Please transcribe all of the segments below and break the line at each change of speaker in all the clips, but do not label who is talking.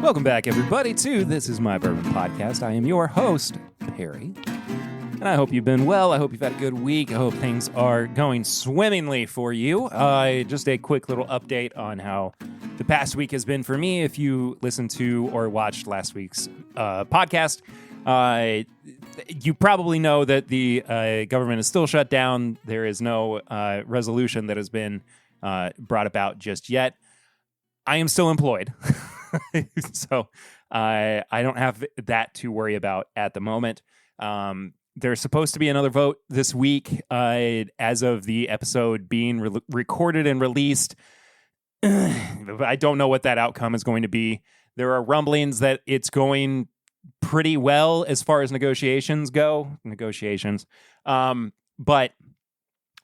Welcome back, everybody, to This Is My Bourbon Podcast. I am your host, Perry, and I hope you've been well. I hope you've had a good week. I hope things are going swimmingly for you. Just a quick little update on how the past week has been for me. If you listened to or watched last week's podcast, you probably know that the government is still shut down. There is no resolution that has been brought about just yet. I am still employed. So I don't have that to worry about at the moment. There's supposed to be another vote this week as of the episode being recorded and released. I don't know what that outcome is going to be. There are rumblings that it's going pretty well as far as negotiations go. But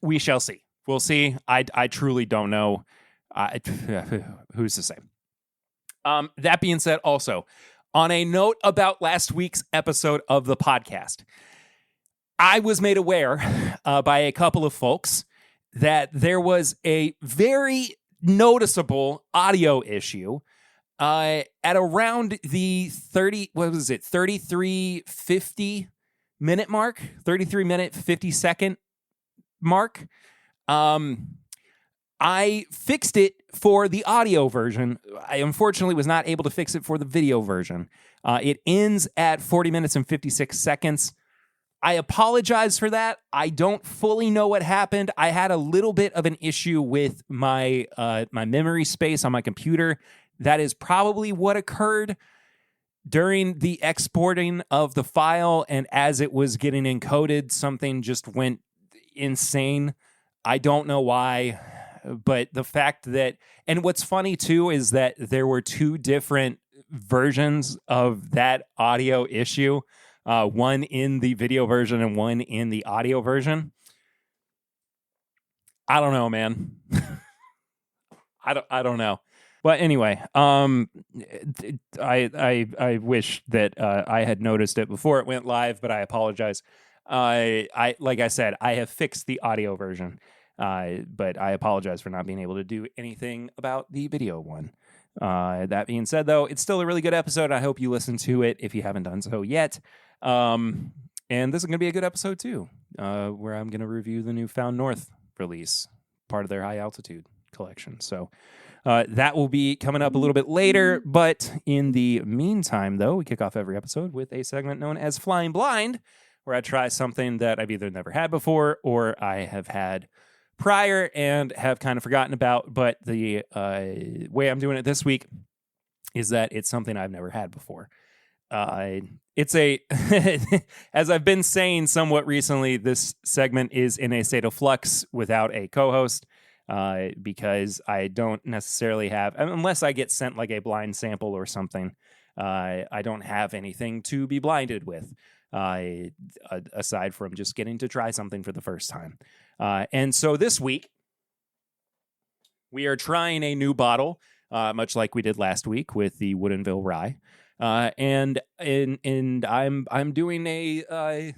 we shall see. We'll see. I truly don't know. Who's to say? That being said, also, on a note about last week's episode of the podcast, I was made aware by a couple of folks that there was a very noticeable audio issue at around the 33:50 minute mark, 33 minute 50 second mark. I fixed it for the audio version. I unfortunately was not able to fix it for the video version. It ends at 40 minutes and 56 seconds. I apologize for that. I don't fully know what happened. I had a little bit of an issue with my my memory space on my computer. That is probably what occurred during the exporting of the file, and as it was getting encoded, something just went insane. I don't know why. But the fact that, and what's funny too, is that there were two different versions of that audio issue, one in the video version and one in the audio version. I don't know, man. I don't know. But anyway, I wish that I had noticed it before it went live, but I apologize. Like I said, I have fixed the audio version. But I apologize for not being able to do anything about the video one. That being said, though, it's still a really good episode. I hope you listen to it if you haven't done so yet. And this is going to be a good episode, too, where I'm going to review the new Found North release, part of their high altitude collection. So that will be coming up a little bit later. But in the meantime, though, we kick off every episode with a segment known as Flying Blind, where I try something that I've either never had before or I have had prior and have kind of forgotten about, but the way I'm doing it this week is that it's something I've never had before. It's a, as I've been saying somewhat recently, this segment is in a state of flux without a co-host because I don't necessarily have, unless I get sent like a blind sample or something, I don't have anything to be blinded with. Aside from just getting to try something for the first time. And so this week, we are trying a new bottle, much like we did last week with the Woodinville Rye. And I'm doing a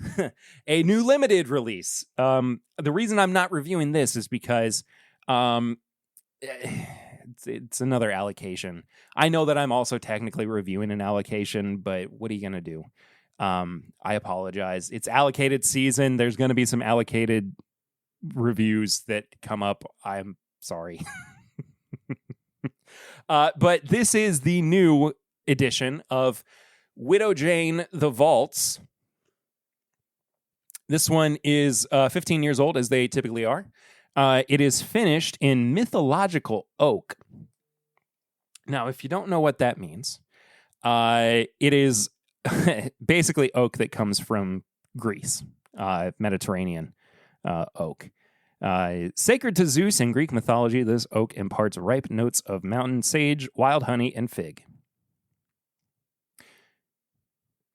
a new limited release. The reason I'm not reviewing this is because it's another allocation. I know that I'm also technically reviewing an allocation, but what are you going to do? I apologize. It's allocated season. There's going to be some allocated reviews that come up. I'm sorry. But this is the new edition of Widow Jane the Vaults. This one is 15 years old, as they typically are. It is finished in Mythological Oak. Now, if you don't know what that means, it is basically oak that comes from Greece, Mediterranean oak. Sacred to Zeus in Greek mythology, this oak imparts ripe notes of mountain sage, wild honey, and fig.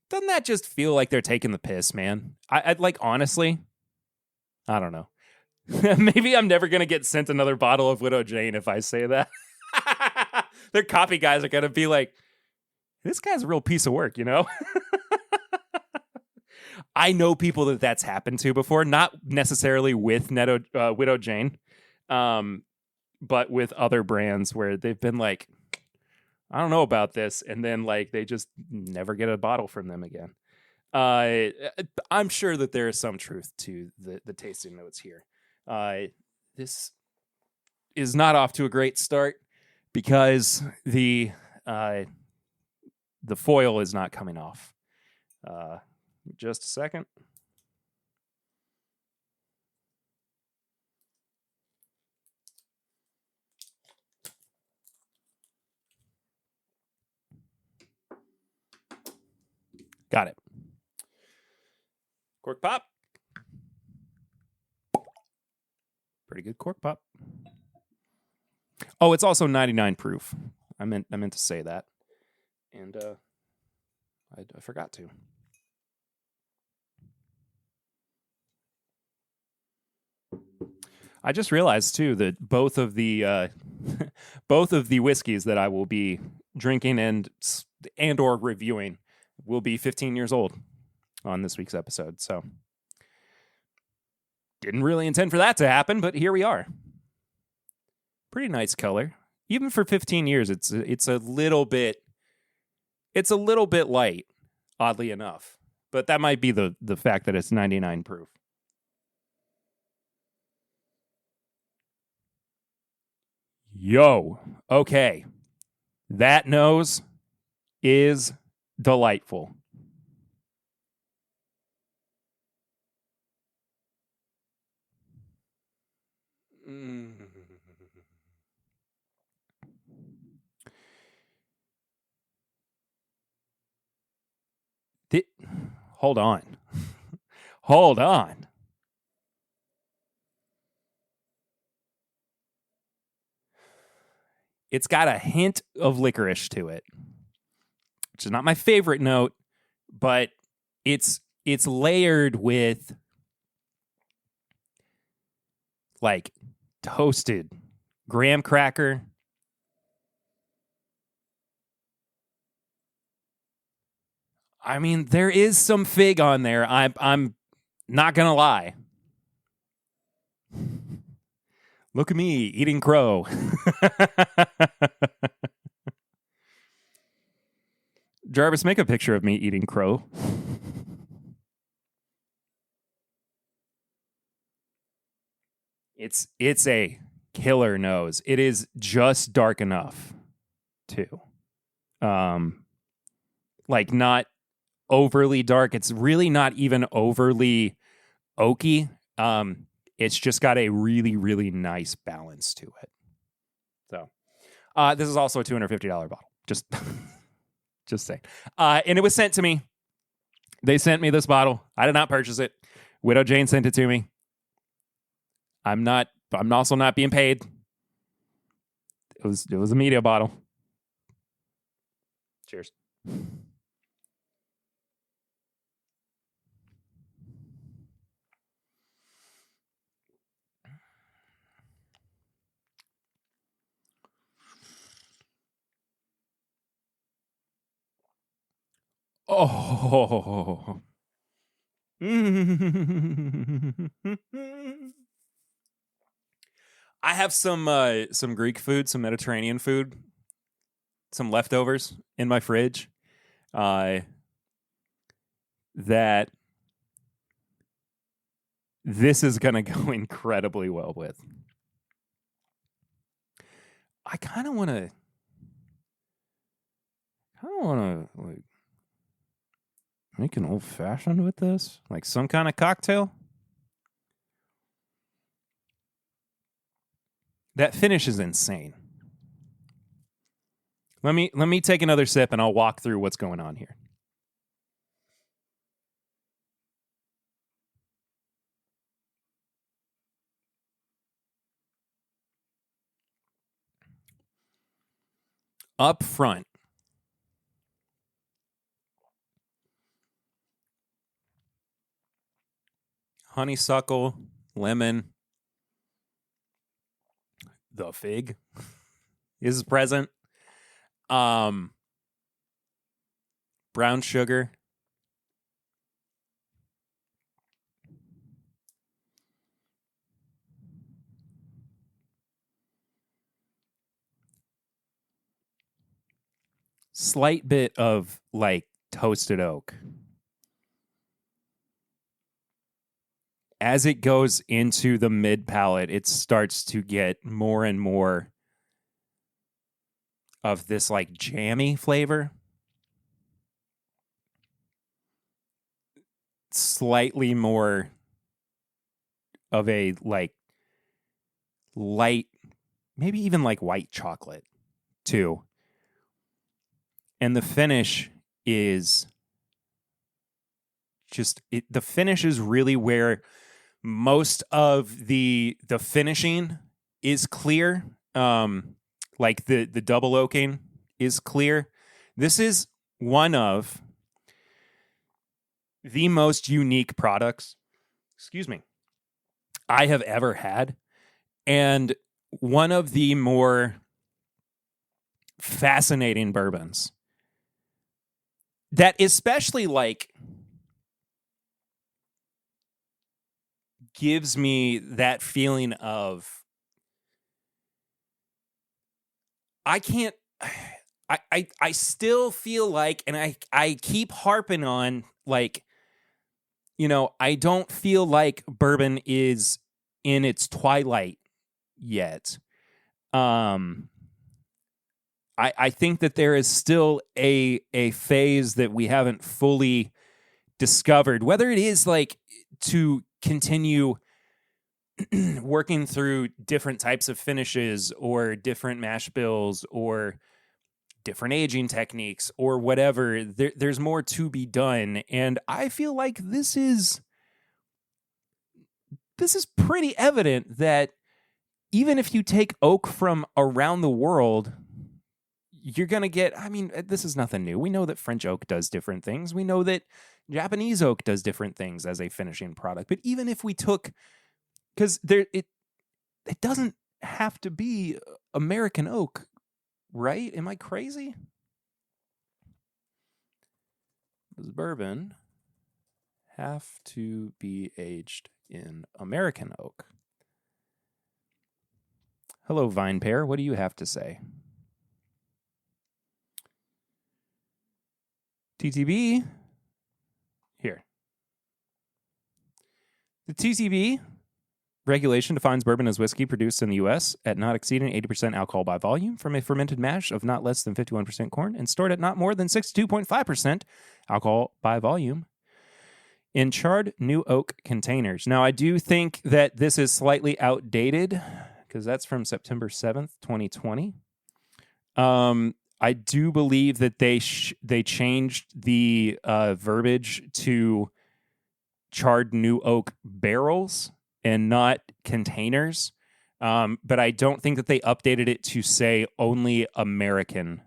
Doesn't that just feel like they're taking the piss, man? I'd like, honestly, I don't know. Maybe I'm never going to get sent another bottle of Widow Jane if I say that. Their copy guys are going to be like, this guy's a real piece of work, you know? I know people that's happened to before, not necessarily with Widow Jane, but with other brands where they've been like, I don't know about this, and then like they just never get a bottle from them again. I'm sure that there is some truth to the tasting notes here. This is not off to a great start because the foil is not coming off. Just a second. Got it. Cork pop. Pretty good cork pop. Oh, it's also 99 proof. I meant to say that, and I forgot to. I just realized too that both of the both of the whiskeys that I will be drinking and or reviewing will be 15 years old on this week's episode. So didn't really intend for that to happen, but here we are. Pretty nice color. Even for 15 years, it's a little bit light, oddly enough. But that might be the fact that it's 99 proof. Yo, okay. That nose is delightful. Hold on. Hold on. It's got a hint of licorice to it, which is not my favorite note, but it's layered with like toasted graham cracker. I mean, there is some fig on there. I'm not gonna lie. Look at me eating crow. Jarvis, make a picture of me eating crow. It's a killer nose. It is just dark enough too. Like not overly dark. It's really not even overly oaky. It's just got a really, really nice balance to it. So, this is also a $250 bottle. Just saying. And it was sent to me. They sent me this bottle. I did not purchase it. Widow Jane sent it to me. I'm also not being paid. It was a media bottle. Cheers. Oh. I have some Greek food, some Mediterranean food, some leftovers in my fridge. That this is going to go incredibly well with. I kind of want to like make an old fashioned with this, like some kind of cocktail. That finish is insane. Let me take another sip and I'll walk through what's going on here. Up front, honeysuckle, lemon, the fig is present. Brown sugar. slight bit of like toasted oak. As it goes into the mid palate, it starts to get more and more of this like jammy flavor. Slightly more of a like light, maybe even like white chocolate too. And the finish is just the finish is really where most of the finishing is clear. Like the double oaking is clear. This is one of the most unique products, I have ever had. And one of the more fascinating bourbons that especially like gives me that feeling of I still feel like, and I keep harping on like, you know, I don't feel like bourbon is in its twilight yet. I think that there is still a phase that we haven't fully discovered, whether it is like to continue working through different types of finishes or different mash bills or different aging techniques or whatever. There's more to be done. And I feel like this is pretty evident that even if you take oak from around the world, you're going to get, I mean, this is nothing new. We know that French oak does different things. We know that Japanese oak does different things as a finishing product. But even if we took, because it doesn't have to be American oak, right? Am I crazy? Does bourbon have to be aged in American oak? Hello, Vine Pair. What do you have to say? TTB. Here. The TTB regulation defines bourbon as whiskey produced in the U.S. at not exceeding 80% alcohol by volume from a fermented mash of not less than 51% corn and stored at not more than 62.5% alcohol by volume in charred new oak containers. Now, I do think that this is slightly outdated because that's from September 7th, 2020. I do believe that they changed the verbiage to charred new oak barrels and not containers. But I don't think that they updated it to say only American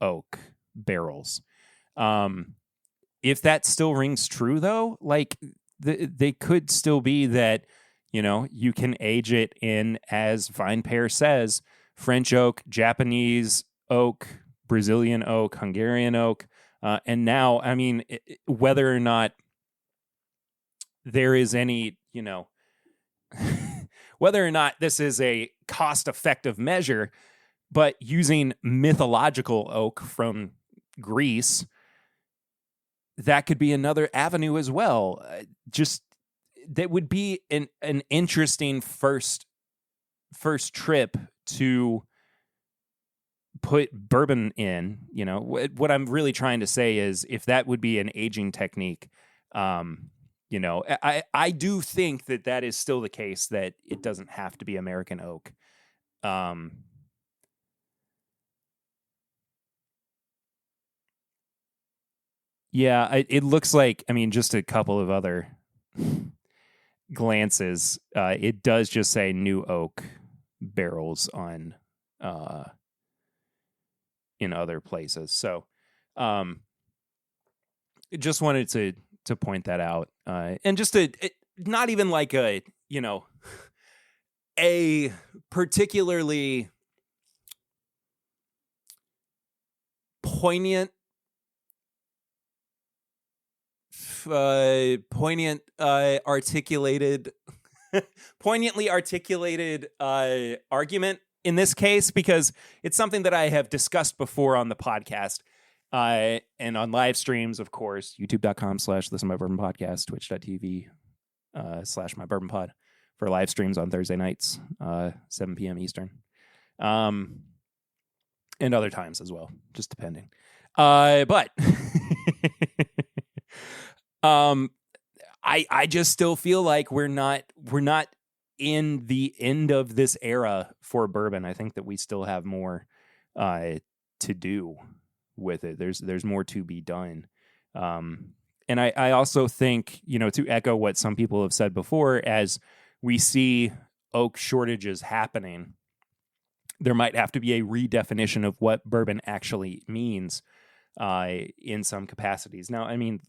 oak barrels. If that still rings true, though, like they could still be that, you know, you can age it in, as Vine Pair says, French oak, Japanese oak, Brazilian oak, Hungarian oak. And now, I mean, whether or not there is any, you know, whether or not this is a cost-effective measure, but using mythological oak from Greece, that could be another avenue as well. Just that would be an interesting first trip to put bourbon in. You know, what I'm really trying to say is if that would be an aging technique, you know, I do think that is still the case, that it doesn't have to be American oak. Yeah, it looks like, I mean, just a couple of other glances, it does just say new oak barrels on in other places. So just wanted to point that out. And just not even like a, you know, a particularly poignantly articulated argument in this case, because it's something that I have discussed before on the podcast. And on live streams, of course, youtube.com/listen my bourbon podcast, twitch.tv /my bourbon pod for live streams on Thursday nights, 7 p.m. Eastern. And other times as well, just depending. But I just still feel like we're not in the end of this era for bourbon. I think that we still have more to do with it. There's more to be done. And I also think, to echo what some people have said before, as we see oak shortages happening, there might have to be a redefinition of what bourbon actually means in some capacities. Now, I mean,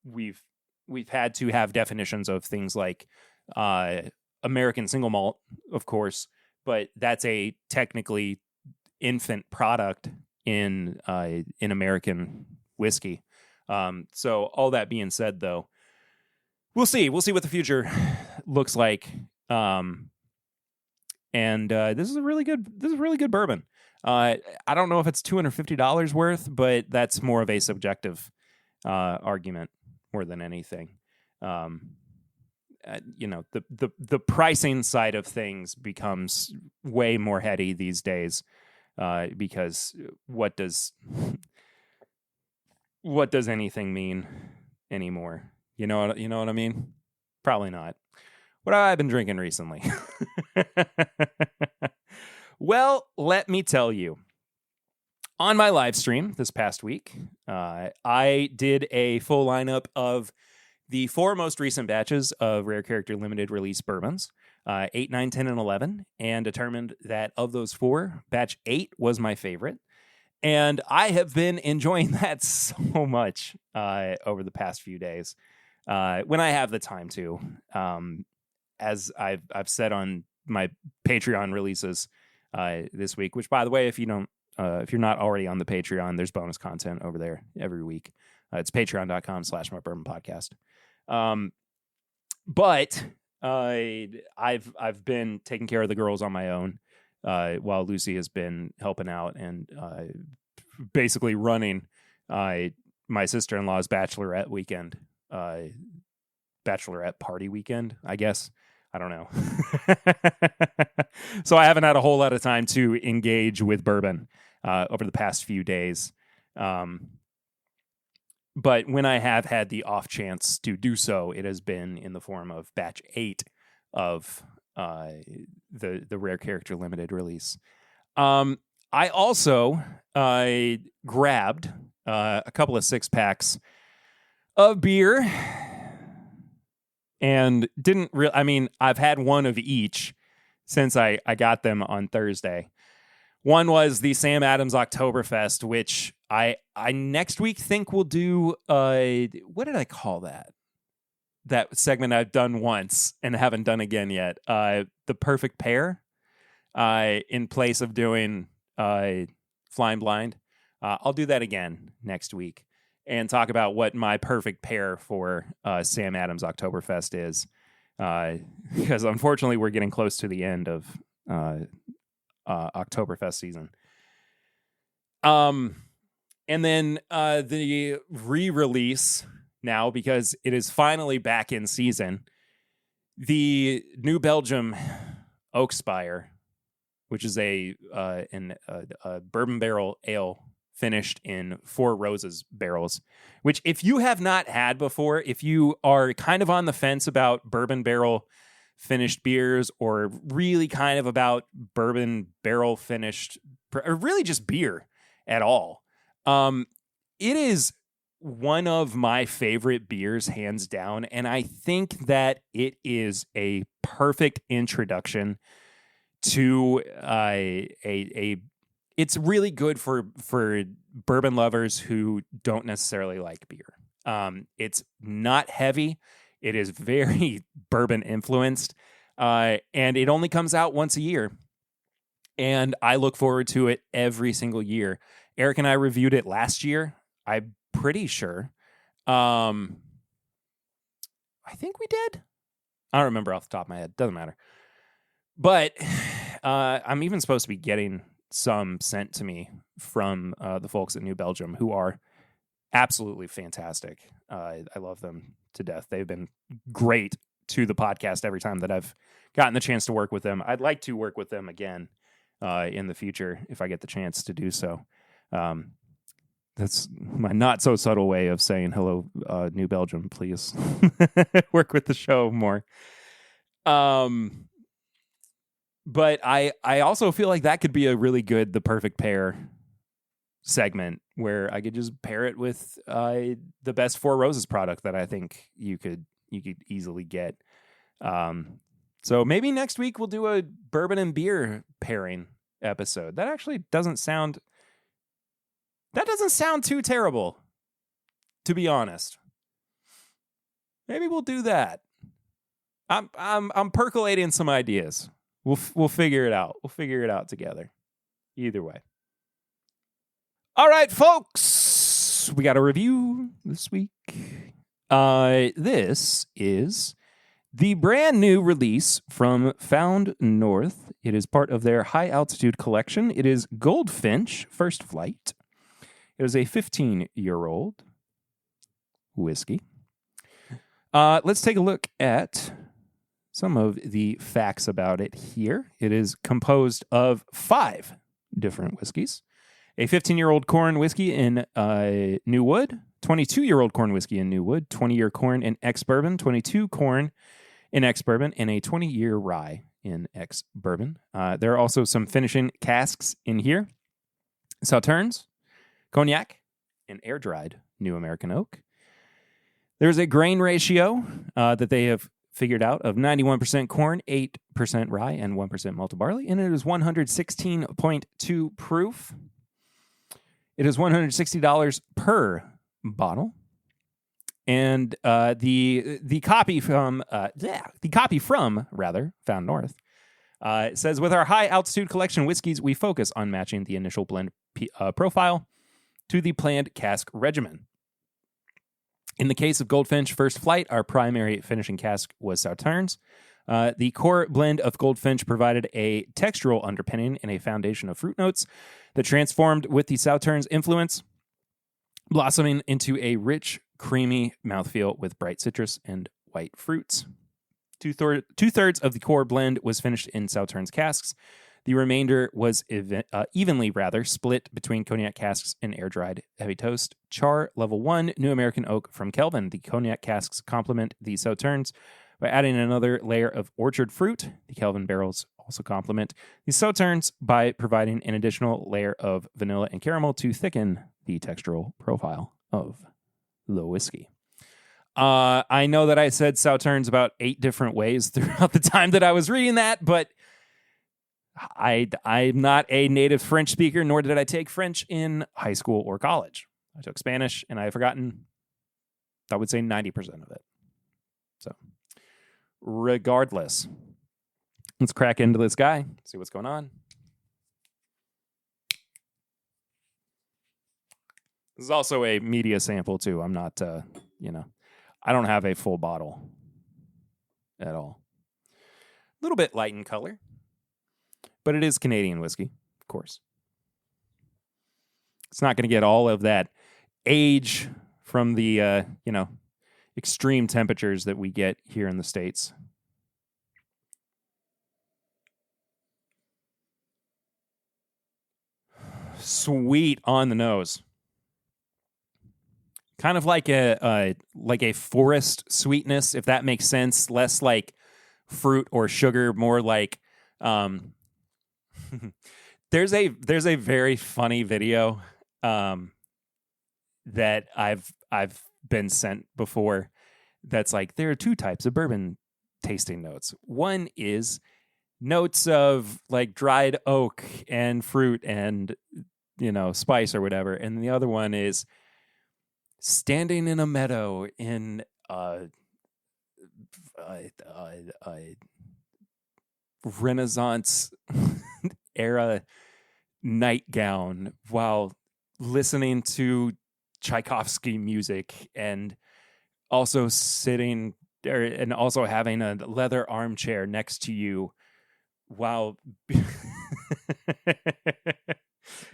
we've had to have definitions of things like American single malt, of course, but that's a technically infant product in American whiskey. So all that being said, though, we'll see what the future looks like. And this is really good bourbon. I don't know if it's $250 worth, but that's more of a subjective argument more than anything. The pricing side of things becomes way more heady these days, because what does anything mean anymore? You know what I mean? Probably not. What have I been drinking recently? Well, let me tell you. On my live stream this past week, I did a full lineup of the 4 most recent batches of Rare Character Limited Release bourbons, 8, 9, 10, and 11, and determined that of those 4, batch 8 was my favorite. And I have been enjoying that so much over the past few days, when I have the time to. As I've said on my Patreon releases this week, which, by the way, if you're not already on the Patreon, there's bonus content over there every week. It's patreon.com/my bourbon podcast. But I've been taking care of the girls on my own, while Lucy has been helping out and basically running my sister-in-law's bachelorette weekend, bachelorette party weekend, I guess. I don't know. So I haven't had a whole lot of time to engage with bourbon over the past few days. But when I have had the off chance to do so, it has been in the form of batch 8 of the Rare Character Limited release. I also grabbed a couple of 6-packs of beer. And I've had one of each since I got them on Thursday. One was the Sam Adams Oktoberfest, which I next week think we'll do, what did I call that? That segment I've done once and haven't done again yet. The Perfect Pair, in place of doing Flying Blind. I'll do that again next week and talk about what my perfect pair for Sam Adams Oktoberfest is. Because unfortunately, we're getting close to the end of Oktoberfest season. And then the re-release now, because it is finally back in season, the New Belgium Oak Spire, which is a bourbon barrel ale finished in 4 Roses barrels, which if you have not had before, if you are kind of on the fence about bourbon barrel finished beers or really kind of about bourbon barrel finished, or really just beer at all, it is one of my favorite beers, hands down. And I think that it is a perfect introduction to it's really good for bourbon lovers who don't necessarily like beer. It's not heavy. It is very bourbon influenced. And it only comes out once a year. And I look forward to it every single year. Eric and I reviewed it last year. I'm pretty sure. I think we did. I don't remember off the top of my head. Doesn't matter. But I'm even supposed to be getting some sent to me from the folks at New Belgium, who are absolutely fantastic. I love them to death. They've been great to the podcast every time that I've gotten the chance to work with them. I'd like to work with them again in the future if I get the chance to do so. That's my not so subtle way of saying hello, New Belgium. Please work with the show more. But I also feel like that could be a really good The Perfect Pair segment where I could just pair it with the best Four Roses product that I think you could easily get. So maybe next week we'll do a bourbon and beer pairing episode. That actually doesn't sound too terrible, to be honest. Maybe we'll do that. I'm percolating some ideas. We'll figure it out. We'll figure it out together. Either way. All right, folks. We got a review this week. This is the brand new release from Found North. It is part of their high altitude collection. It is Goldfinch First Flight. It is a 15-year-old whiskey. Let's take a look at some of the facts about it here. It is composed of 5 different whiskeys. A 15-year-old corn whiskey in New Wood, 22-year-old corn whiskey in New Wood, 20-year corn in ex-bourbon, 22 corn in ex-bourbon, and a 20-year rye in ex-bourbon. There are also some finishing casks in here. Sauternes, cognac, and air-dried New American Oak. There's a grain ratio that they have figured out of 91% corn, 8% rye, and 1% malted barley, and it is 116.2 proof. It is $160 per bottle, and the copy from Found North it says, with our high altitude collection whiskeys, we focus on matching the initial blend profile to the planned cask regimen. In the case of Goldfinch First Flight, our primary finishing cask was Sauternes. The core blend of Goldfinch provided a textural underpinning and a foundation of fruit notes that transformed with the Sauternes influence, blossoming into a rich, creamy mouthfeel with bright citrus and white fruits. Two-thirds of the core blend was finished in Sauternes casks. The remainder was evenly split between cognac casks and air-dried heavy toast. Char Level 1 New American Oak from Kelvin. The cognac casks complement the Sauternes by adding another layer of orchard fruit. The Kelvin barrels also complement the Sauternes by providing an additional layer of vanilla and caramel to thicken the textural profile of the whiskey. I know that I said Sauternes about 8 different ways throughout the time that I was reading that, but I'm not a native French speaker, nor did I take French in high school or college. I took Spanish, and I've forgotten, I would say, 90% of it. So, regardless, let's crack into this guy, see what's going on. This is also a media sample, too. I'm not, I don't have a full bottle at all. A little bit light in color. But it is Canadian whiskey, of course. It's not going to get all of that age from the, extreme temperatures that we get here in the States. Sweet on the nose. Kind of like a forest sweetness, if that makes sense. Less like fruit or sugar, more like... There's a very funny video that I've been sent before that's like, there are 2 types of bourbon tasting notes. One is notes of like dried oak and fruit and spice or whatever, and the other one is standing in a meadow in Renaissance era nightgown while listening to Tchaikovsky music and also having a leather armchair next to you while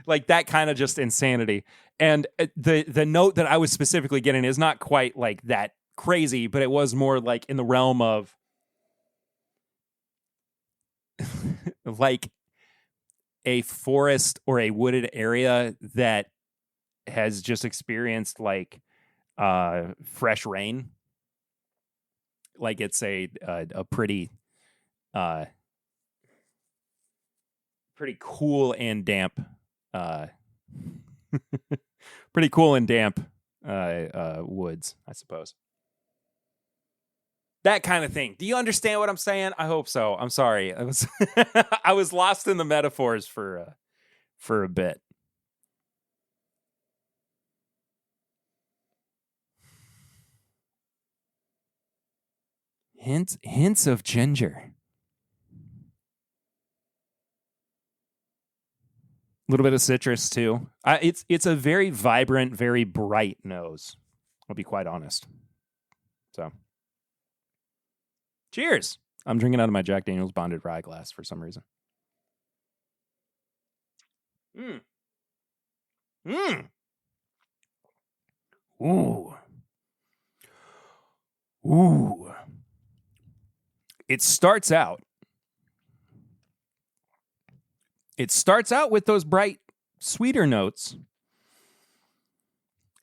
Like that kind of just insanity. And the note that I was specifically getting is not quite like that crazy, but it was more like in the realm of like a forest or a wooded area that has just experienced like fresh rain. Like it's a pretty pretty cool and damp pretty cool and damp woods, I suppose. That kind of thing. Do you understand what I'm saying? I hope so. I'm sorry. I was I was lost in the metaphors for a bit. Hints of ginger. A little bit of citrus too. It's a very vibrant, very bright nose. I'll be quite honest. So, cheers. I'm drinking out of my Jack Daniel's bonded rye glass for some reason. Ooh. Ooh. It starts out with those bright, sweeter notes.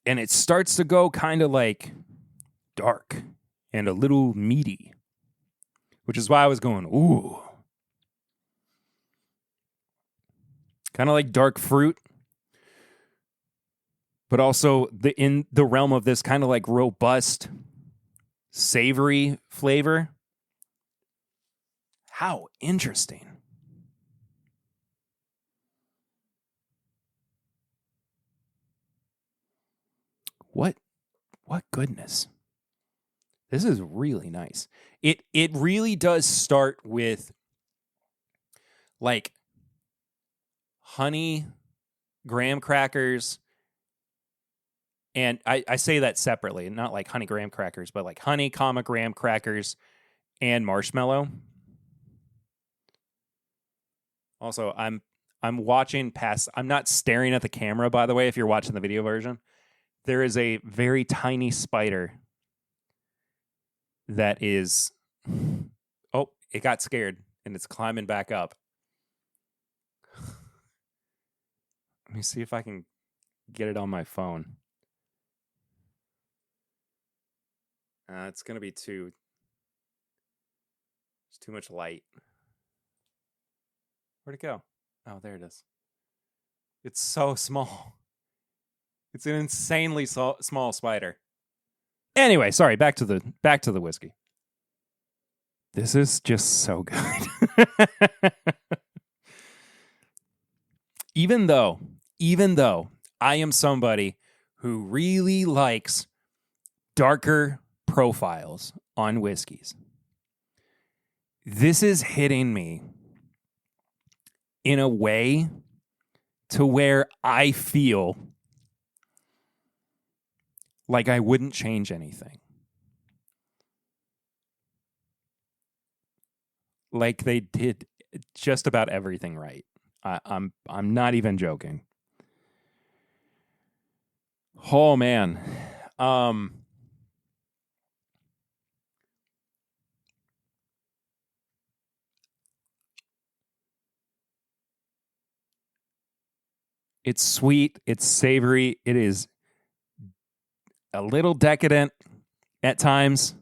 And it starts to go kind of like dark and a little meaty, which is why I was going, ooh. Kind of like dark fruit, but also in the realm of this kind of like robust, savory flavor. How interesting. What goodness. This is really nice. It really does start with like honey, graham crackers, and I say that separately, not like honey graham crackers, but like honey, graham crackers, and marshmallow. Also, I'm watching past. I'm not staring at the camera, by the way, if you're watching the video version. There is a very tiny spider that is... Oh, it got scared, and it's climbing back up. Let me see if I can get it on my phone. It's going to be too... There's too much light. Where'd it go? Oh, there it is. It's so small. It's an insanely small spider. Anyway, sorry, back to the whiskey. This is just so good. Even though I am somebody who really likes darker profiles on whiskeys, this is hitting me in a way to where I feel like I wouldn't change anything. Like they did just about everything right. I'm not even joking. Oh man. It's sweet, it's savory, it is a little decadent at times.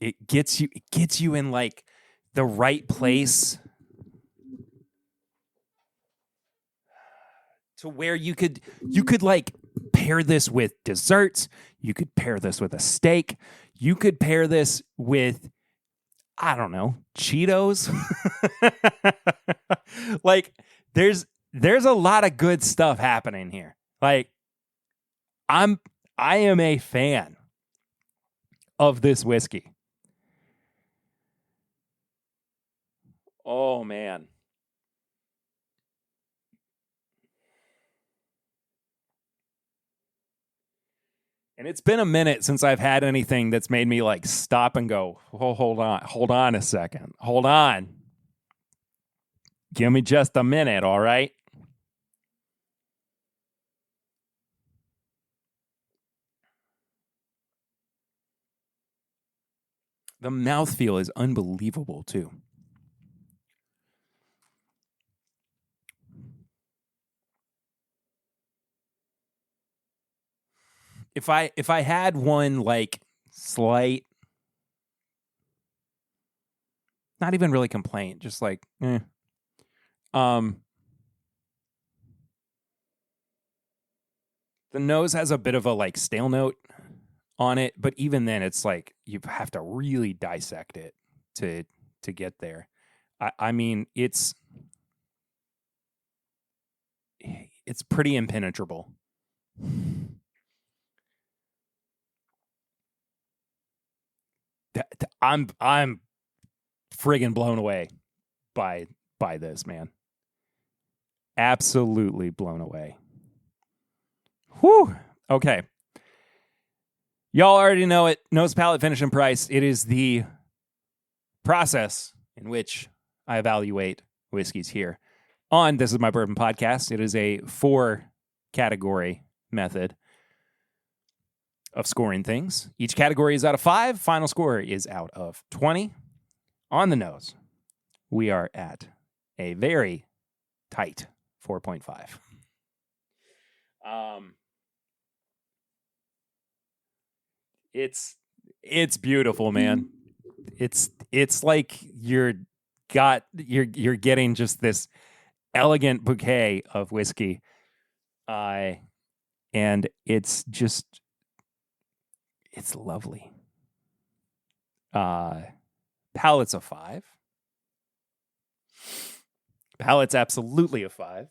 It gets you in like the right place to where you could like pair this with desserts, you could pair this with a steak, you could pair this with, I don't know, Cheetos. Like there's a lot of good stuff happening here. Like I am a fan of this whiskey. Oh man. And it's been a minute since I've had anything that's made me like stop and go, oh, hold on a second. Hold on. Give me just a minute, all right? The mouthfeel is unbelievable, too. If I had one like slight, not even really complaint, just like, the nose has a bit of a like stale note on it, but even then it's like you have to really dissect it to get there. I mean, it's pretty impenetrable. I'm friggin' blown away by this, man. Absolutely blown away. Whew. Okay. Y'all already know it. Nose, palate, finish, and price. It is the process in which I evaluate whiskeys here on This Is My Bourbon podcast. It is a 4-category method of scoring things. Each category is out of 5. Final score is out of 20. On the nose, we are at a very tight 4.5. It's beautiful, man. It's like you're getting just this elegant bouquet of whiskey, and it's lovely. Palate's a 5. Palate's absolutely a 5.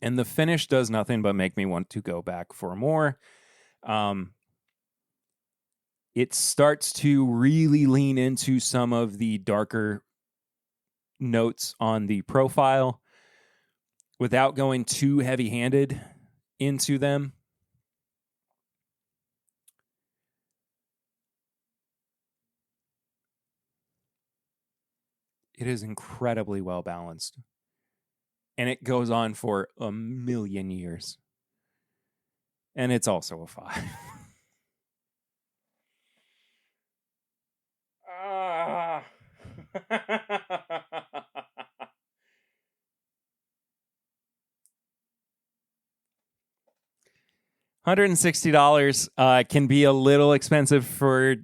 And the finish does nothing but make me want to go back for more. It starts to really lean into some of the darker notes on the profile without going too heavy-handed into them. It is incredibly well balanced. And it goes on for a million years. And it's also a 5. $160 can be a little expensive for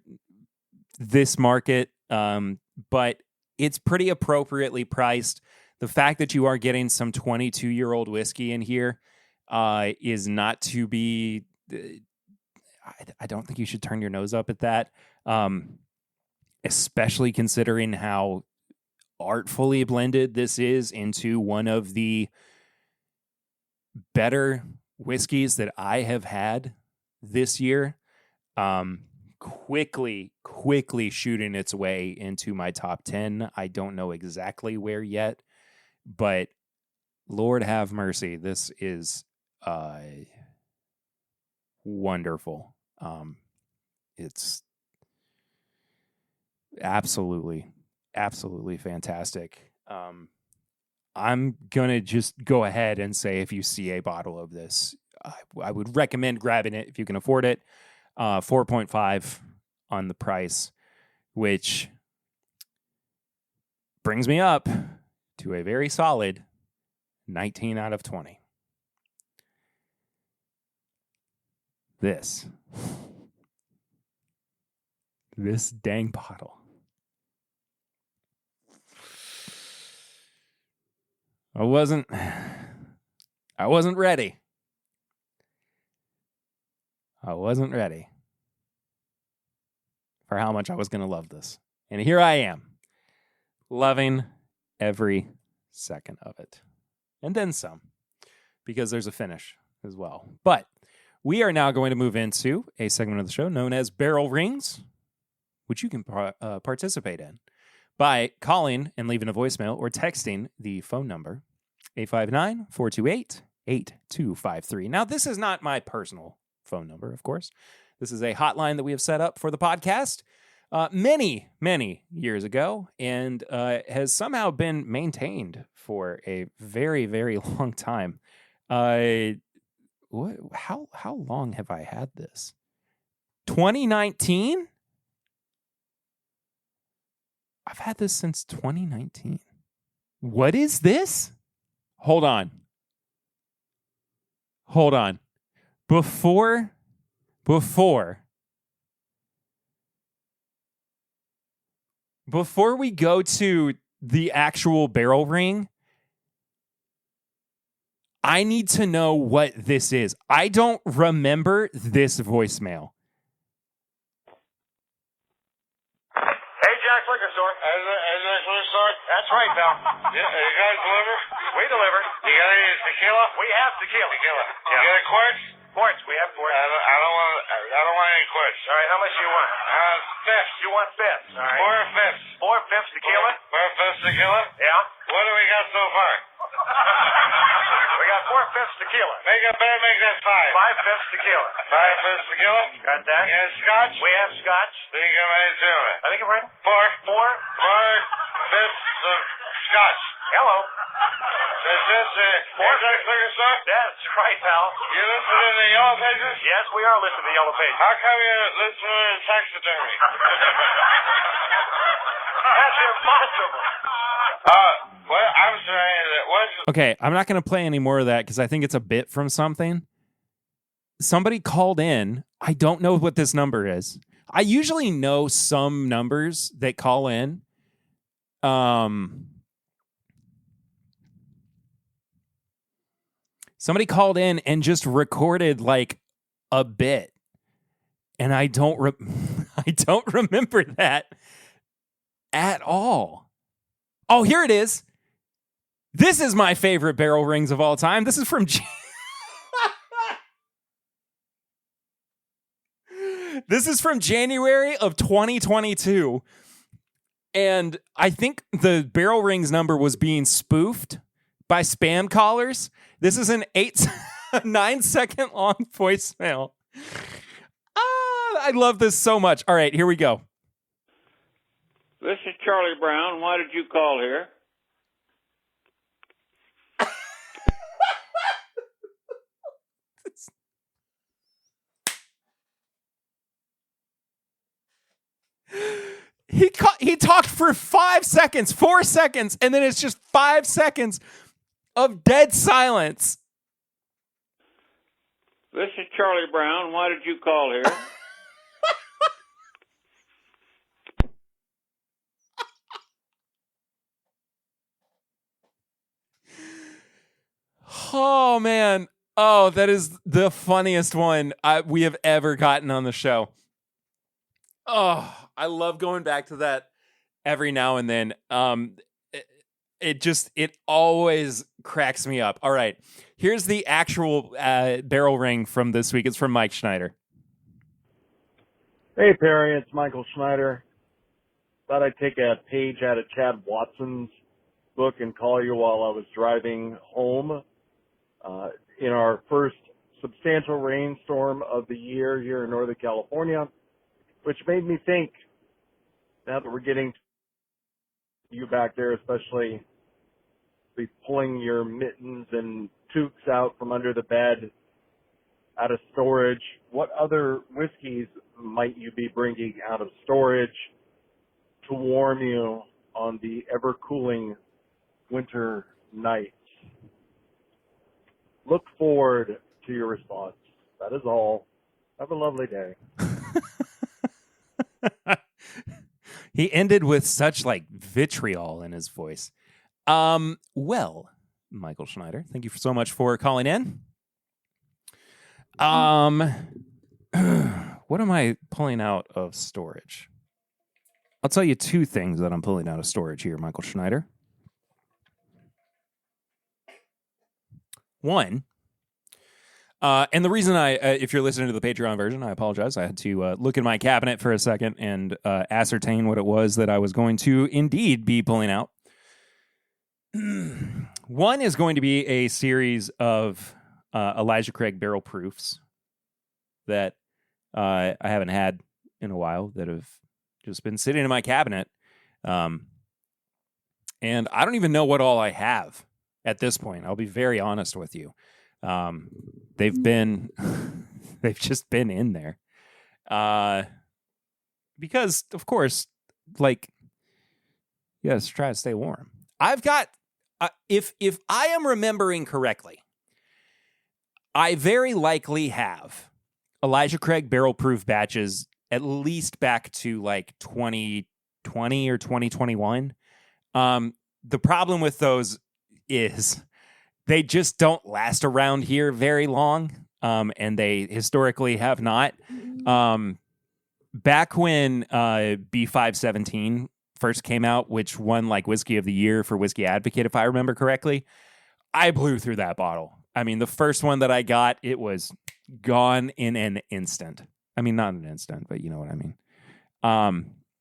this market, but it's pretty appropriately priced. The fact that you are getting some 22-year-old whiskey in here is not to be... I don't think you should turn your nose up at that, especially considering how artfully blended this is into one of the better whiskeys that I have had this year. Quickly shooting its way into my top 10. I don't know exactly where yet, but Lord have mercy, this is wonderful. It's absolutely fantastic. I'm going to just go ahead and say if you see a bottle of this, I would recommend grabbing it if you can afford it. 4.5 on the price, which brings me up to a very solid 19 out of 20. This dang bottle. I wasn't ready. I wasn't ready for how much I was going to love this. And here I am, loving every second of it. And then some, because there's a finish as well. But we are now going to move into a segment of the show known as Barrel Rings, which you can participate in by calling and leaving a voicemail or texting the phone number 859-428-8253. Now, this is not my personal phone number, of course. This is a hotline that we have set up for the podcast many, many years ago, and has somehow been maintained for a very, very long time. How long have I had this? 2019? I've had this since 2019. What is this? Hold on. Before we go to the actual barrel ring, I need to know what this is. I don't remember this voicemail.
Hey, Jack's Liquor Store. That's right, pal.
Yeah, you guys deliver?
We deliver.
You got any tequila?
We have tequila.
Tequila.
Yeah.
You got a quarts?
Quarts. We have quarts.
I don't want any quarts.
All right, how much do you want?
Fifths.
You want fifths. All right.
4 fifths.
4 fifths tequila?
4 fifths tequila?
Yeah.
What do we got so far?
We got 4 fifths tequila.
Better make that 5.
5 fifths tequila.
5 fifths tequila?
Got that?
You got scotch?
We have scotch.
Then you got ready to it.
I think I'm ready.
4
4
fifths of scotch.
Hello.
Is this Jack's Liquor Store?
That's right, pal.
You listed in the yellow pages?
Yes, we are listed in the yellow pages.
How come you're listed in taxidermy?
That's impossible.
What? I'm sorry.
Okay, I'm not going to play any more of that because I think it's a bit from something. Somebody called in. I don't know what this number is. I usually know some numbers that call in. Somebody called in and just recorded like a bit, and I don't remember that at all. Oh, here it is. This is my favorite barrel rings of all time. This is from This is from January of 2022. And I think the barrel rings number was being spoofed by spam callers. This is an 9-second long voicemail. I love this so much. All right, here we go.
This is Charlie Brown. Why did you call here?
He talked for 5 seconds, 4 seconds, and then it's just 5 seconds of dead silence.
This is Charlie Brown. Why did you call here?
Oh, man. Oh, that is the funniest one we have ever gotten on the show. Oh, I love going back to that every now and then. It always cracks me up. All right, here's the actual barrel ring from this week. It's from Mike Schneider.
Hey, Perry, it's Michael Schneider. Thought I'd take a page out of Chad Watson's book and call you while I was driving home in our first substantial rainstorm of the year here in Northern California, which made me think, now that we're getting you back there, especially be pulling your mittens and toques out from under the bed, out of storage, what other whiskeys might you be bringing out of storage to warm you on the ever-cooling winter nights? Look forward to your response. That is all. Have a lovely day.
He ended with such like vitriol in his voice. Well, Michael Schneider, thank you so much for calling in. What am I pulling out of storage? I'll tell you two things that I'm pulling out of storage here, Michael Schneider. One, and the reason if you're listening to the Patreon version, I apologize. I had to look in my cabinet for a second and ascertain what it was that I was going to indeed be pulling out. One is going to be a series of Elijah Craig barrel proofs that I haven't had in a while that have just been sitting in my cabinet. And I don't even know what all I have at this point. I'll be very honest with you. They've just been in there. Because, of course, like, you gotta try to stay warm. I've got, if I am remembering correctly, I very likely have Elijah Craig barrel-proof batches at least back to like 2020 or 2021. The problem with those is they just don't last around here very long, and they historically have not. Back when B517 first came out, which won like Whiskey of the Year for Whiskey Advocate, if I remember correctly, I blew through that bottle. I mean, the first one that I got, it was gone in an instant. I mean, not an instant, but you know what I mean.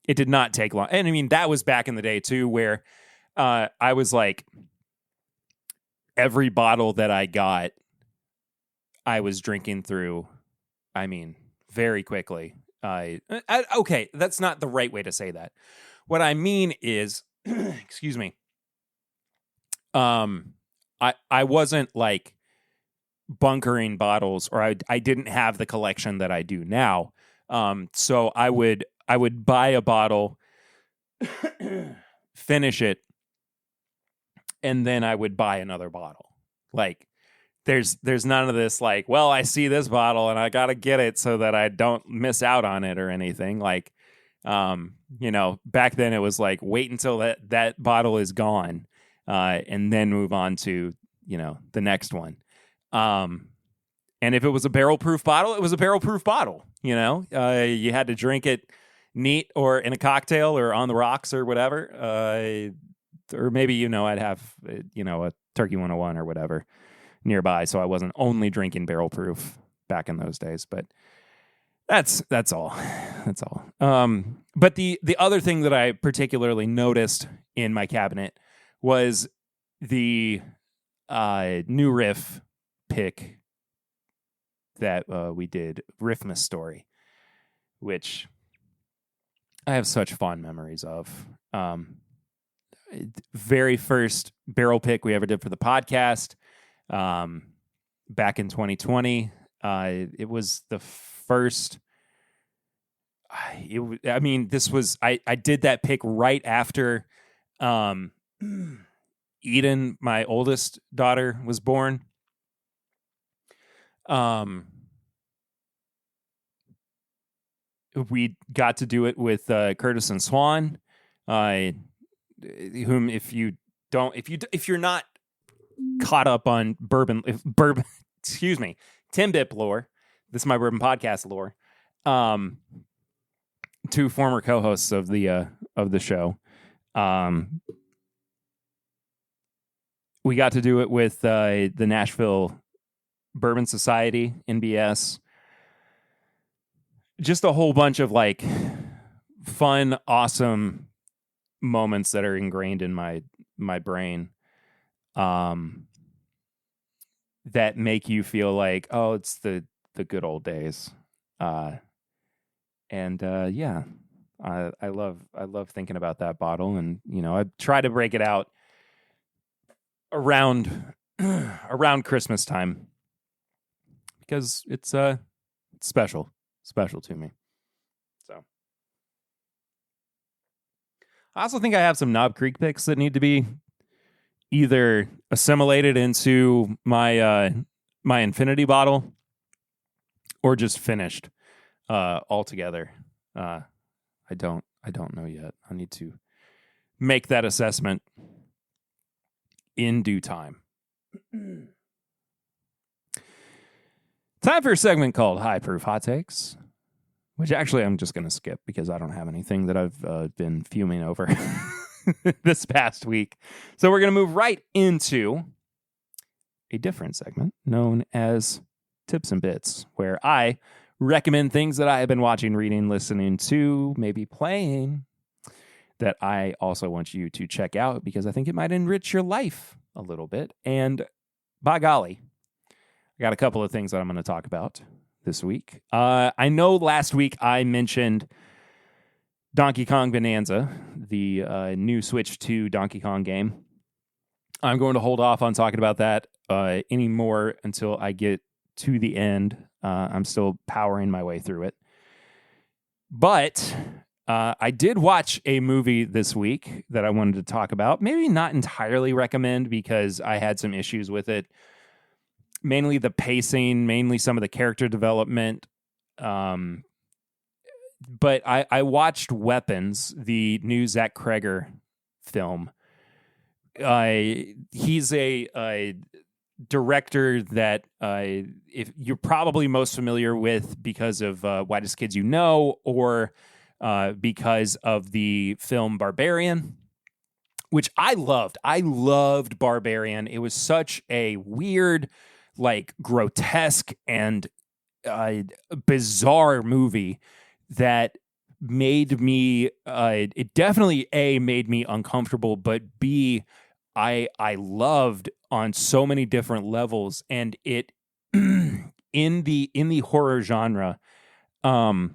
It did not take long. And I mean, that was back in the day too, where I was like, every bottle that I got, I was drinking through, I mean, very quickly. Okay, that's not the right way to say that. What I mean is, excuse me, I wasn't like bunkering bottles, or I didn't have the collection that I do now. So I would buy a bottle, finish it, and then I would buy another bottle. Like, there's none of this like, well, I see this bottle and I got to get it so that I don't miss out on it or anything. Like, back then it was like, wait until that bottle is gone, and then move on to, the next one. And if it was a barrel-proof bottle, it was a barrel-proof bottle. You had to drink it neat or in a cocktail or on the rocks or whatever. Or maybe, I'd have, a Turkey 101 or whatever nearby, so I wasn't only drinking barrel proof back in those days. But that's all. That's all. But the other thing that I particularly noticed in my cabinet was the new riff pick that we did, Riffmas Story, which I have such fond memories of. Very first barrel pick we ever did for the podcast, back in 2020. It was the first. This was I did that pick right after Eden, my oldest daughter, was born. We got to do it with Curtis and Swan, whom if you're not caught up on bourbon, excuse me, Tim Bip lore, this is my bourbon podcast lore. Two former co-hosts of the show. We got to do it with the Nashville Bourbon Society, NBS. Just a whole bunch of like fun, awesome moments that are ingrained in my brain, that make you feel like, oh, it's the good old days. I love thinking about that bottle, and I try to break it out around Christmas time because it's special to me. So I also think I have some Knob Creek picks that need to be either assimilated into my my infinity bottle or just finished altogether. I don't know yet. I need to make that assessment in due time. Time for a segment called High Proof Hot Takes, which actually I'm just going to skip because I don't have anything that I've been fuming over this past week. So we're going to move right into a different segment known as Tips and Bits, where I recommend things that I have been watching, reading, listening to, maybe playing, that I also want you to check out because I think it might enrich your life a little bit. And by golly, I got a couple of things that I'm going to talk about this week. I know last week I mentioned Donkey Kong Bonanza, the new Switch 2 Donkey Kong game. I'm going to hold off on talking about that anymore until I get to the end. I'm still powering my way through it. But I did watch a movie this week that I wanted to talk about. Maybe not entirely recommend because I had some issues with it. Mainly the pacing, mainly some of the character development. But I watched Weapons, the new Zach Kreger film. He's a director that if you're probably most familiar with because of Whitest Kids You Know, or because of the film Barbarian, which I loved. I loved Barbarian. It was such a weird, like, grotesque and bizarre movie that made me it definitely made me uncomfortable, but B, I loved on so many different levels. And it in the horror genre, I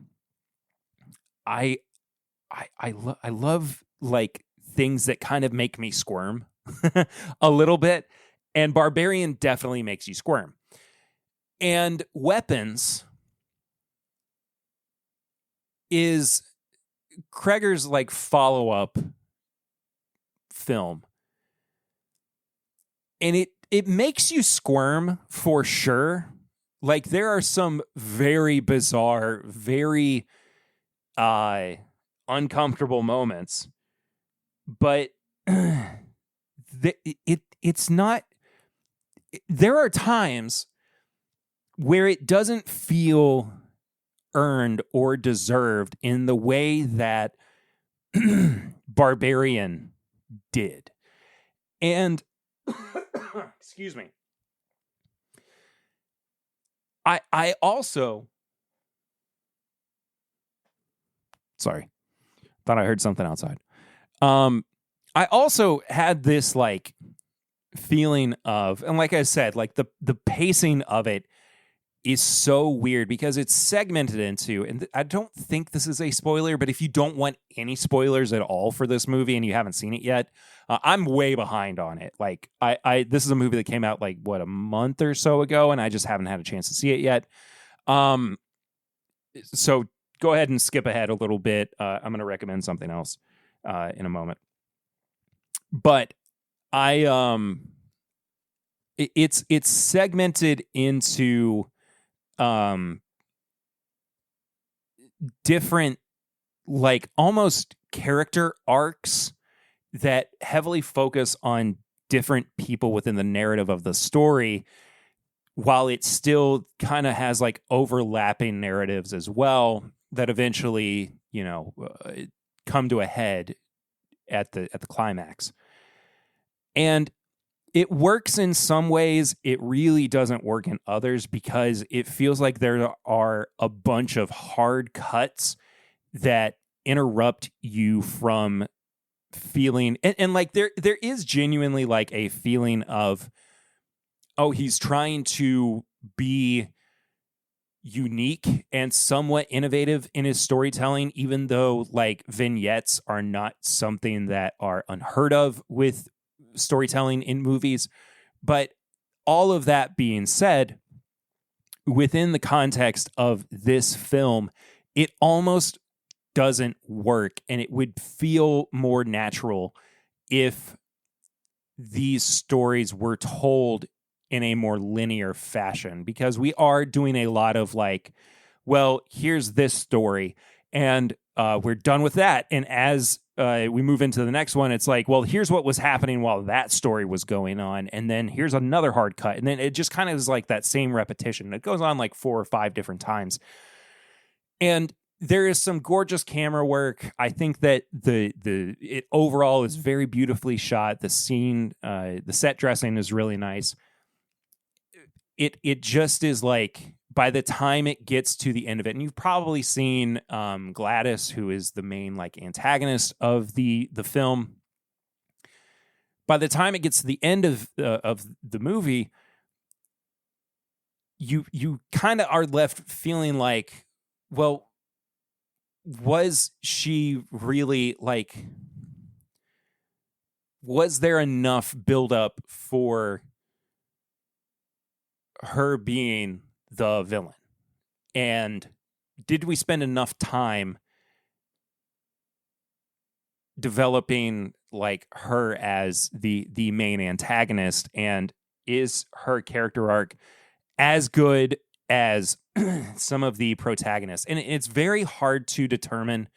love like things that kind of make me squirm a little bit, and Barbarian definitely makes you squirm. And Weapons is Kreger's like follow-up film. And it makes you squirm for sure. Like, there are some very bizarre, very uncomfortable moments, but it's not. There are times where it doesn't feel earned or deserved in the way that Barbarian did. And excuse me. I also, sorry, thought I heard something outside. I also had this like feeling of, and like I said, like the pacing of it is so weird because it's segmented into, and I don't think this is a spoiler, but if you don't want any spoilers at all for this movie and you haven't seen it yet, I'm way behind on it. Like this is a movie that came out like a month or so ago, and I just haven't had a chance to see it yet. So go ahead and skip ahead a little bit. I'm going to recommend something else in a moment. But it's segmented into different, like, almost character arcs that heavily focus on different people within the narrative of the story, while it still kind of has like overlapping narratives as well that eventually, come to a head at the climax. And it works in some ways. It really doesn't work in others because it feels like there are a bunch of hard cuts that interrupt you from feeling, and like there is genuinely like a feeling of, oh, he's trying to be unique and somewhat innovative in his storytelling, even though like vignettes are not something that are unheard of with storytelling in movies. But all of that being said, within the context of this film, it almost doesn't work, and it would feel more natural if these stories were told in a more linear fashion, because we are doing a lot of like, well, here's this story and we're done with that, and as we move into the next one, it's like, well, here's what was happening while that story was going on, and then here's another hard cut, and then it just kind of is like that same repetition. It goes on like 4 or 5 different times, and there is some gorgeous camera work. I think that it overall is very beautifully shot. The scene, the set dressing is really nice. It just is like, by the time it gets to the end of it, and you've probably seen Gladys, who is the main like antagonist of the film. By the time it gets to the end of the movie, you kind of are left feeling like, well, was she really like, was there enough buildup for her being the villain? And did we spend enough time developing like her as the main antagonist? And is her character arc as good as some of the protagonists? And it's very hard to determine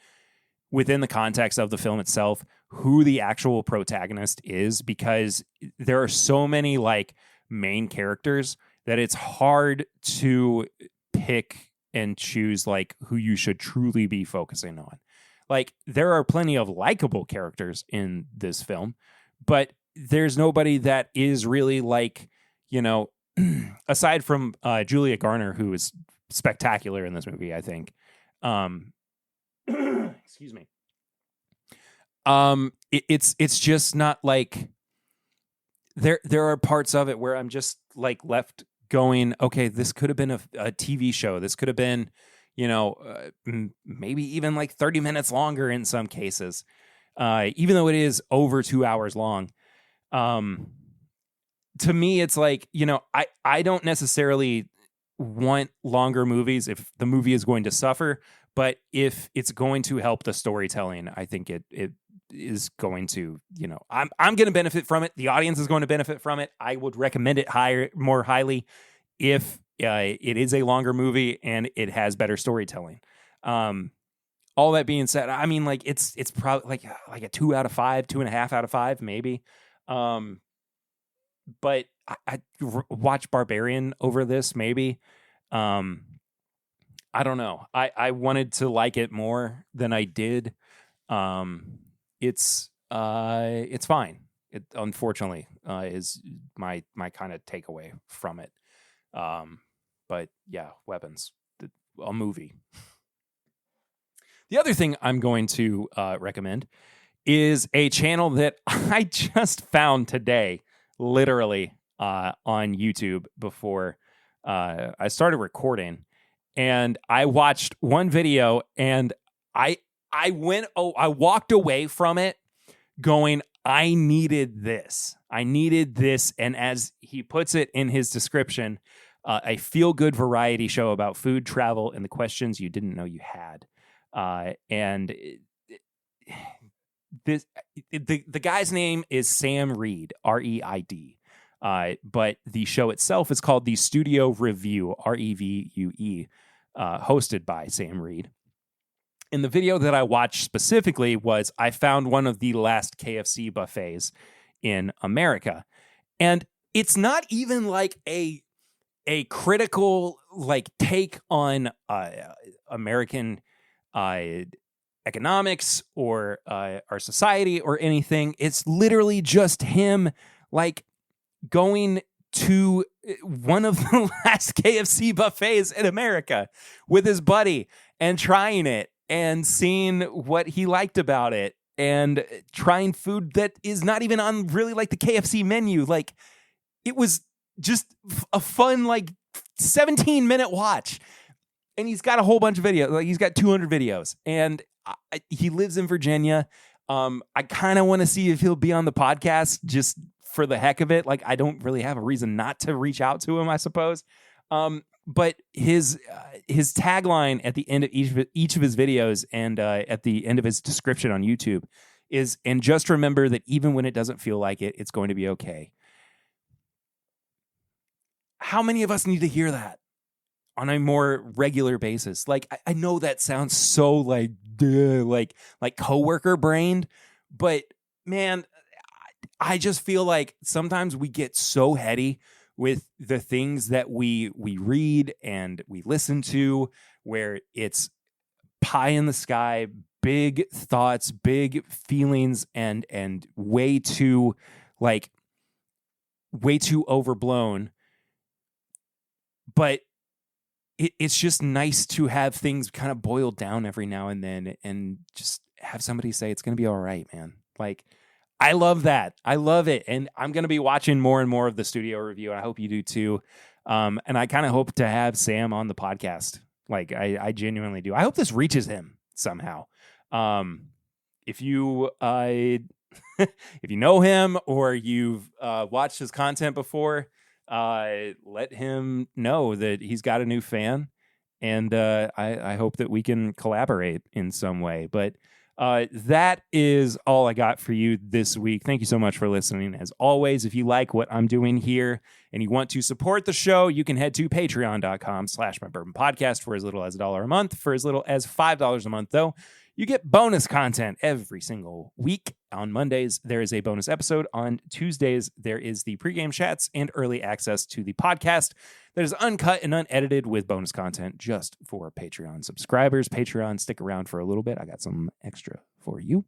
within the context of the film itself who the actual protagonist is, because there are so many like main characters that it's hard to pick and choose like who you should truly be focusing on. Like, there are plenty of likable characters in this film, but there's nobody that is really like, you know, aside from Julia Garner, who is spectacular in this movie, I think. Excuse me. It's just not like, there are parts of it where I'm just like left going, okay, this could have been a TV show. This could have been, you know, maybe even like 30 minutes longer in some cases, even though it is over 2 hours long. To me, it's like, you know, I don't necessarily want longer movies if the movie is going to suffer, but if it's going to help the storytelling, I think it is going to, you know, I'm going to benefit from it. The audience is going to benefit from it. I would recommend it more highly if it is a longer movie and it has better storytelling. All that being said, I mean, like it's probably like a 2 out of 5, 2.5 out of 5, maybe. But I watch Barbarian over this, maybe. I don't know. I wanted to like it more than I did. It's fine. It unfortunately is my kind of takeaway from it. But yeah, Weapons, a movie. The other thing I'm going to recommend is a channel that I just found today, literally on YouTube before I started recording, and I watched one video, and I walked away from it going, I needed this, and as he puts it in his description, a feel-good variety show about food, travel, and the questions you didn't know you had. And the guy's name is Sam Reed, R-E-I-D. But the show itself is called The Studio Review, R-E-V-U-E, hosted by Sam Reed. And the video that I watched specifically was, I found one of the last KFC buffets in America. And it's not even like a critical like take on American economics or our society or anything. It's literally just him like going to one of the last KFC buffets in America with his buddy and trying it and seeing what he liked about it and trying food that is not even on really like the KFC menu. Like, it was just a fun like 17-minute watch. And he's got a whole bunch of videos. Like, he's got 200 videos, and he lives in Virginia. I kind of want to see if he'll be on the podcast just for the heck of it. Like, I don't really have a reason not to reach out to him, I suppose. But his tagline at the end of each of his videos and at the end of his description on YouTube is, and just remember that even when it doesn't feel like it, it's going to be okay. How many of us need to hear that on a more regular basis? Like, I know that sounds so like coworker brained, but man, I just feel like sometimes we get so heady with the things that we read and we listen to, where it's pie in the sky, big thoughts, big feelings, and way too overblown. But it's just nice to have things kind of boiled down every now and then and just have somebody say, it's going to be all right, man. Like, I love that. I love it. And I'm going to be watching more and more of the Studio Review, and I hope you do too. And I kind of hope to have Sam on the podcast. Like, I genuinely do. I hope this reaches him somehow. If you if you know him or you've watched his content before, let him know that he's got a new fan. And I hope that we can collaborate in some way. But that is all I got for you this week. Thank you so much for listening. As always, if you like what I'm doing here and you want to support the show, you can head to patreon.com/mybourbonpodcast for as little as $1 a month. For as little as $5 a month, though, you get bonus content every single week. On Mondays, there is a bonus episode. On Tuesdays, there is the pregame chats and early access to the podcast that is uncut and unedited with bonus content just for Patreon subscribers. Patreon, stick around for a little bit. I got some extra for you.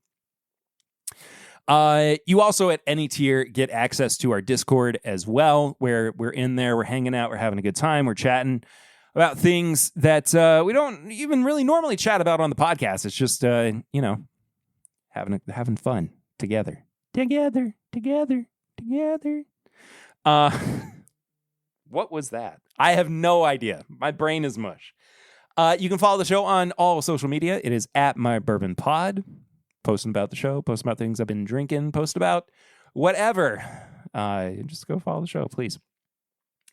You also, at any tier, get access to our Discord as well, where we're in there, we're hanging out, we're having a good time, we're chatting about things that we don't even really normally chat about on the podcast. It's just, having fun together. What was that? I have no idea. My brain is mush. You can follow the show on all social media. It is at My Bourbon Pod. Posting about the show, posting about things I've been drinking, post about whatever. Just go follow the show, please.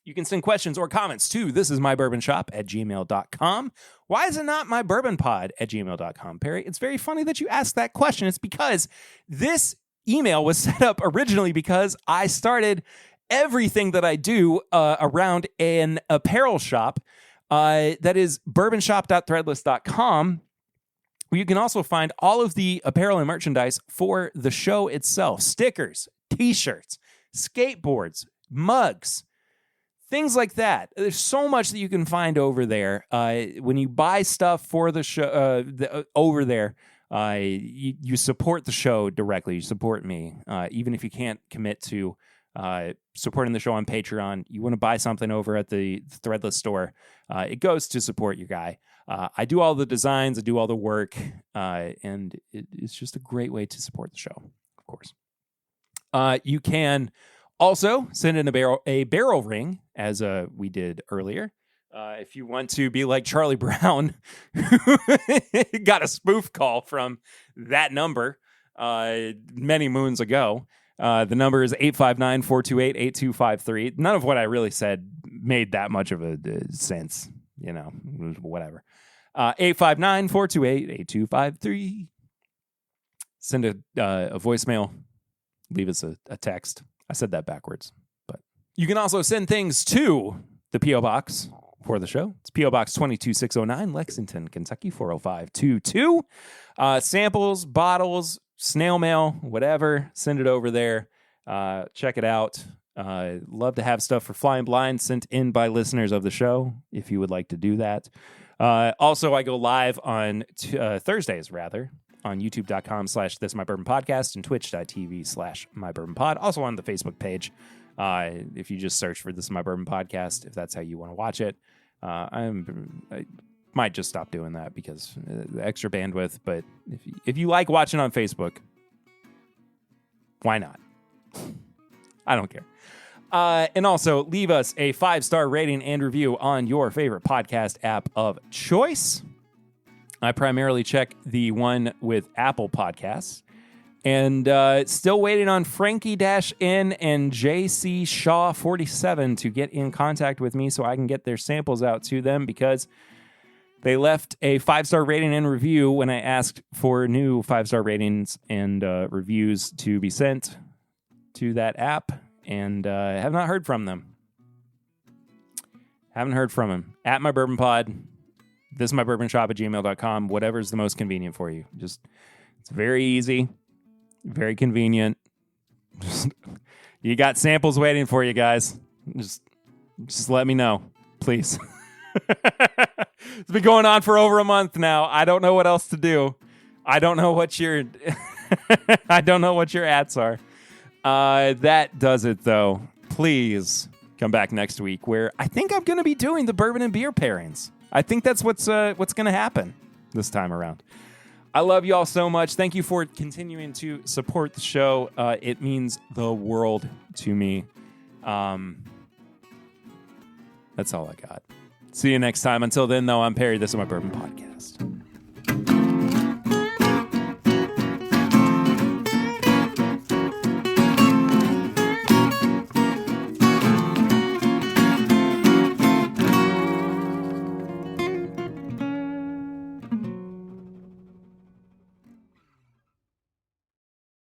You can send questions or comments to thisismybourbonshop@gmail.com. Why is it not mybourbonpod@gmail.com, Perry? It's very funny that you asked that question. It's because this email was set up originally because I started everything that I do around an apparel shop that is bourbonshop.threadless.com. where you can also find all of the apparel and merchandise for the show itself. Stickers, t-shirts, skateboards, mugs, things like that. There's so much that you can find over there. When you buy stuff for the show over there, you support the show directly. You support me. Even if you can't commit to supporting the show on Patreon, you want to buy something over at the Threadless store, it goes to support your guy. I do all the designs, I do all the work, and it's just a great way to support the show, of course. You can also send in a barrel ring, as we did earlier. If you want to be like Charlie Brown, who got a spoof call from that number many moons ago. The number is 859-428-8253. None of what I really said made that much of a sense, whatever. 859-428-8253. Send a voicemail. Leave us a text. I said that backwards, but you can also send things to the P.O. Box for the show. It's P.O. Box 22609, Lexington, Kentucky 40522. Samples, bottles, snail mail, whatever, send it over there. Check it out. Love to have stuff for Flying Blind sent in by listeners of the show, if you would like to do that. Also, I go live on Thursdays, on youtube.com/thismybourbonpodcast and twitch.tv/mybourbonpod. Also on the Facebook page. If you just search for This Is My Bourbon Podcast, if that's how you want to watch it. I might just stop doing that because the extra bandwidth, but if you like watching on Facebook, why not? I don't care. And also leave us a 5-star rating and review on your favorite podcast app of choice. I primarily check the one with Apple Podcasts. And still waiting on Frankie-N and JC Shaw 47 to get in contact with me so I can get their samples out to them, because they left a 5-star rating and review when I asked for new 5-star ratings and reviews to be sent to that app, and have not heard from them. Haven't heard from him. At My Bourbon Pod, thisismybourbonshop@gmail.com, whatever's the most convenient for you. It's very easy. Very convenient. You got samples waiting for you guys. Just let me know, please. It's been going on for over a month now. I don't know what else to do. I don't know what your I don't know what your ads are. That does it, though. Please come back next week, where I think I'm going to be doing the bourbon and beer pairings. I think that's what's going to happen this time around. I love you all so much. Thank you for continuing to support the show. It means the world to me. That's all I got. See you next time. Until then, though, I'm Perry. This is my Bourbon Podcast.